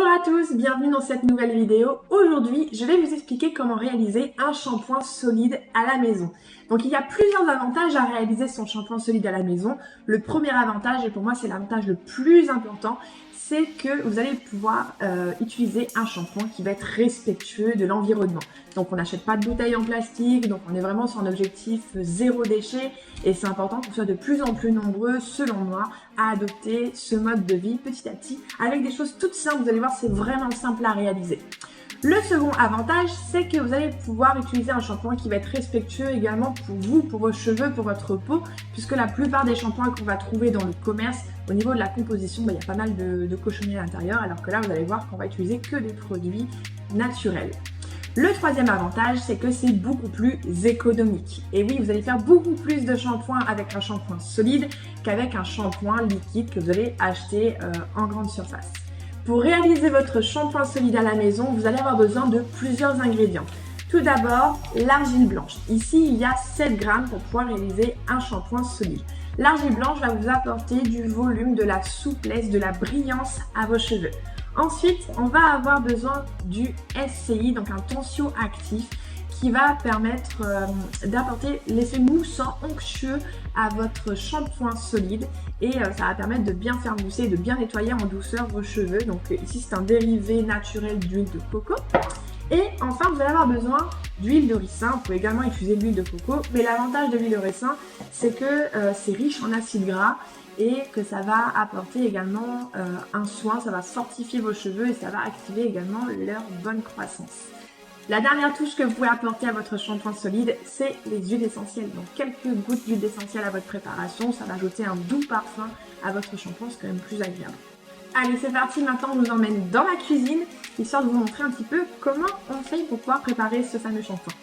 à tous, bienvenue dans cette nouvelle vidéo. Aujourd'hui, je vais vous expliquer comment réaliser un shampoing solide à la maison. Donc il y a plusieurs avantages à réaliser son shampoing solide à la maison. Le premier avantage, et pour moi c'est l'avantage le plus important, c'est que vous allez pouvoir utiliser un shampoing qui va être respectueux de l'environnement. Donc on n'achète pas de bouteilles en plastique, donc on est vraiment sur un objectif zéro déchet et c'est important qu'on soit de plus en plus nombreux, selon moi, à adopter ce mode de vie petit à petit avec des choses toutes simples. Vous allez voir, c'est vraiment simple à réaliser. Le second avantage, c'est que vous allez pouvoir utiliser un shampoing qui va être respectueux également pour vous, pour vos cheveux, pour votre peau, puisque la plupart des shampoings qu'on va trouver dans le commerce, au niveau de la composition, il y a pas mal de cochonneries à l'intérieur, alors que là, vous allez voir qu'on va utiliser que des produits naturels. Le troisième avantage, c'est que c'est beaucoup plus économique. Et oui, vous allez faire beaucoup plus de shampoing avec un shampoing solide qu'avec un shampoing liquide que vous allez acheter en grande surface. Pour réaliser votre shampoing solide à la maison, vous allez avoir besoin de plusieurs ingrédients. Tout d'abord, l'argile blanche. Ici, il y a 7 grammes pour pouvoir réaliser un shampoing solide. L'argile blanche va vous apporter du volume, de la souplesse, de la brillance à vos cheveux. Ensuite, on va avoir besoin du SCI, donc un tensioactif, qui va permettre d'apporter l'effet moussant, onctueux à votre shampoing solide et ça va permettre de bien faire mousser et de bien nettoyer en douceur vos cheveux. Donc ici, c'est un dérivé naturel d'huile de coco. Et enfin, vous allez avoir besoin d'huile de ricin. Vous pouvez également utiliser l'huile de coco, mais l'avantage de l'huile de ricin, c'est que c'est riche en acides gras et que ça va apporter également un soin, ça va fortifier vos cheveux et ça va activer également leur bonne croissance. La dernière touche que vous pouvez apporter à votre shampoing solide, c'est les huiles essentielles. Donc quelques gouttes d'huile essentielle à votre préparation, ça va ajouter un doux parfum à votre shampoing, c'est quand même plus agréable. Allez, c'est parti, maintenant on vous emmène dans la cuisine, histoire de vous montrer un petit peu comment on fait pour pouvoir préparer ce fameux shampoing.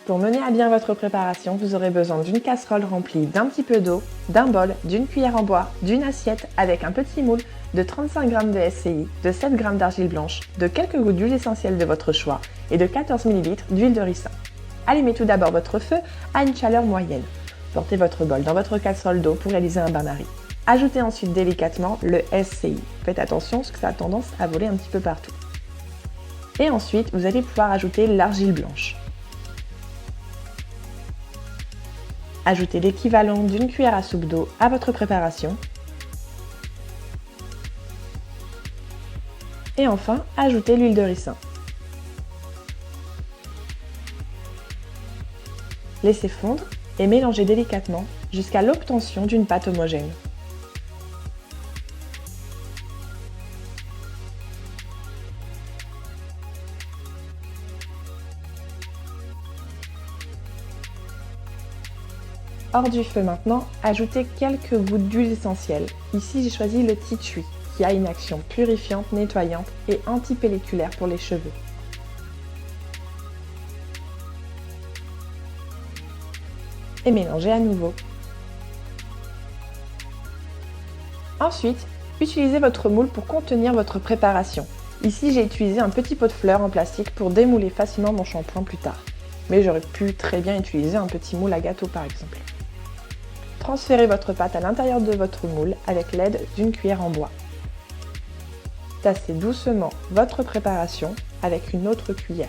Pour mener à bien votre préparation, vous aurez besoin d'une casserole remplie d'un petit peu d'eau, d'un bol, d'une cuillère en bois, d'une assiette avec un petit moule, de 35 g de SCI, de 7 g d'argile blanche, de quelques gouttes d'huile essentielle de votre choix et de 14 ml d'huile de ricin. Allumez tout d'abord votre feu à une chaleur moyenne. Portez votre bol dans votre casserole d'eau pour réaliser un bain-marie. Ajoutez ensuite délicatement le SCI. Faites attention parce que ça a tendance à voler un petit peu partout. Et ensuite, vous allez pouvoir ajouter l'argile blanche. Ajoutez l'équivalent d'une cuillère à soupe d'eau à votre préparation. Et enfin, ajoutez l'huile de ricin. Laissez fondre et mélangez délicatement jusqu'à l'obtention d'une pâte homogène. Hors du feu maintenant, ajoutez quelques gouttes d'huile essentielle. Ici, j'ai choisi le tea tree, qui a une action purifiante, nettoyante et antipelliculaire pour les cheveux. Et mélangez à nouveau. Ensuite, utilisez votre moule pour contenir votre préparation. Ici, j'ai utilisé un petit pot de fleurs en plastique pour démouler facilement mon shampoing plus tard. Mais j'aurais pu très bien utiliser un petit moule à gâteau par exemple. Transférez votre pâte à l'intérieur de votre moule avec l'aide d'une cuillère en bois. Tassez doucement votre préparation avec une autre cuillère.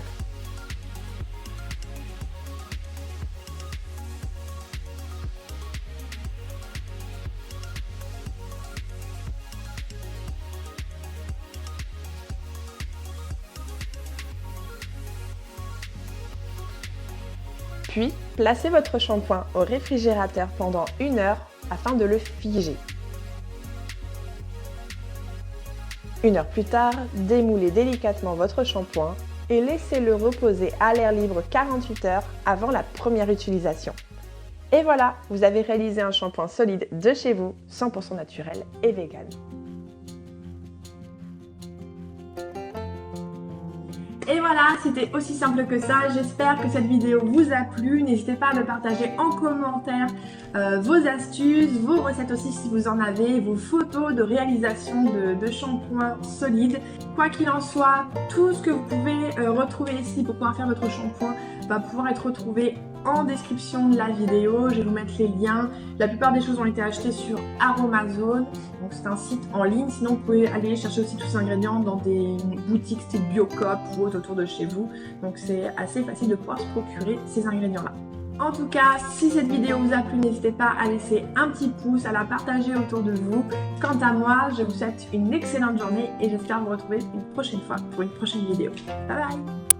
Puis, placez votre shampoing au réfrigérateur pendant 1 heure afin de le figer. 1 heure plus tard, démoulez délicatement votre shampoing et laissez-le reposer à l'air libre 48 heures avant la première utilisation. Et voilà, vous avez réalisé un shampoing solide de chez vous, 100% naturel et vegan. Et voilà, c'était aussi simple que ça. J'espère que cette vidéo vous a plu. N'hésitez pas à me partager en commentaire vos astuces, vos recettes aussi si vous en avez, vos photos de réalisation de shampoing solide. Quoi qu'il en soit, tout ce que vous pouvez retrouver ici pour pouvoir faire votre shampoing va pouvoir être retrouvé en description de la vidéo. Je vais vous mettre les liens. La plupart des choses ont été achetées sur Aromazone, donc c'est un site en ligne. Sinon, vous pouvez aller chercher aussi tous ces ingrédients dans des boutiques style Biocop ou autre autour de chez vous. Donc c'est assez facile de pouvoir se procurer ces ingrédients-là. En tout cas, si cette vidéo vous a plu, n'hésitez pas à laisser un petit pouce, à la partager autour de vous. Quant à moi, je vous souhaite une excellente journée et j'espère vous retrouver une prochaine fois pour une prochaine vidéo. Bye bye!